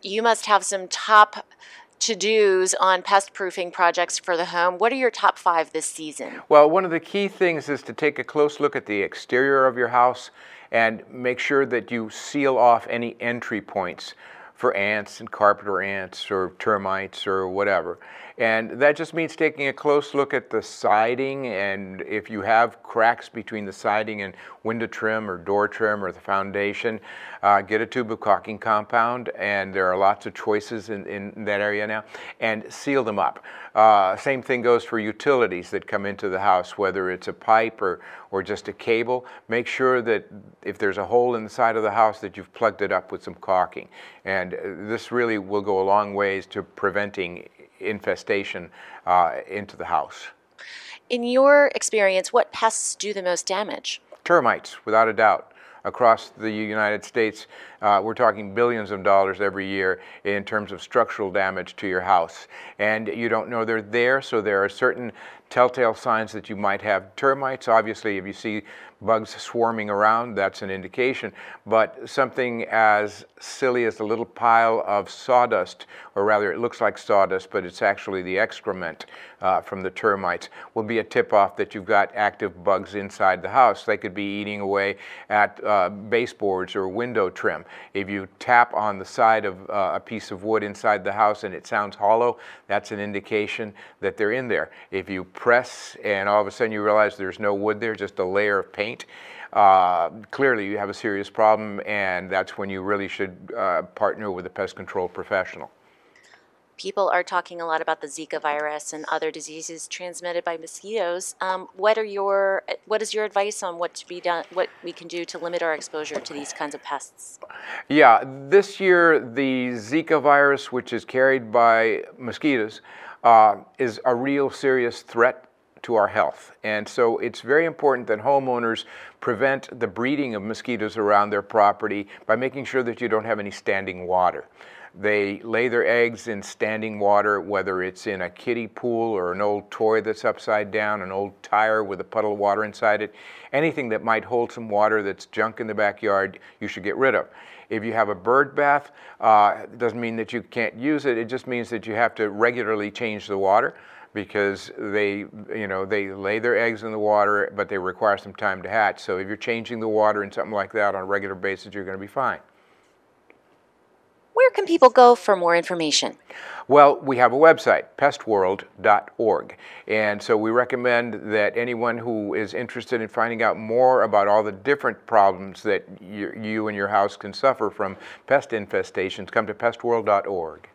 you must have some top to-dos on pest-proofing projects for the home. What are your top 5 this season? Well, one of the key things is to take a close look at the exterior of your house and make sure that you seal off any entry points for ants and carpenter ants or termites or whatever. And that just means taking a close look at the siding, and if you have cracks between the siding and window trim or door trim or the foundation, get a tube of caulking compound, and there are lots of choices in that area now, and seal them up. Same thing goes for utilities that come into the house, whether it's a pipe or just a cable. Make sure that if there's a hole in the side of the house that you've plugged it up with some caulking. And this really will go a long ways to preventing infestation into the house. In your experience, what pests do the most damage? Termites, without a doubt. Across the United States, we're talking billions of dollars every year in terms of structural damage to your house. And you don't know they're there, so there are certain telltale signs that you might have termites. Obviously, if you see bugs swarming around, that's an indication. But something as silly as a little pile of sawdust, or rather it looks like sawdust, but it's actually the excrement from the termites, will be a tip-off that you've got active bugs inside the house. They could be eating away at baseboards or window trim. If you tap on the side of a piece of wood inside the house and it sounds hollow, that's an indication that they're in there. If you press and all of a sudden you realize there's no wood there, just a layer of paint, clearly you have a serious problem, and that's when you really should partner with a pest control professional. People are talking a lot about the Zika virus and other diseases transmitted by mosquitoes. What is your advice on what to be done, what we can do to limit our exposure to these kinds of pests? Yeah, this year the Zika virus, which is carried by mosquitoes, is a real serious threat to our health. And so it's very important that homeowners prevent the breeding of mosquitoes around their property by making sure that you don't have any standing water. They lay their eggs in standing water, whether it's in a kiddie pool or an old toy that's upside down, an old tire with a puddle of water inside it. Anything that might hold some water that's junk in the backyard, you should get rid of. If you have a bird bath, it doesn't mean that you can't use it. It just means that you have to regularly change the water, because they lay their eggs in the water, but they require some time to hatch. So if you're changing the water and something like that on a regular basis, you're going to be fine. Where can people go for more information? Well, we have a website, pestworld.org. And so we recommend that anyone who is interested in finding out more about all the different problems that you and your house can suffer from pest infestations come to pestworld.org.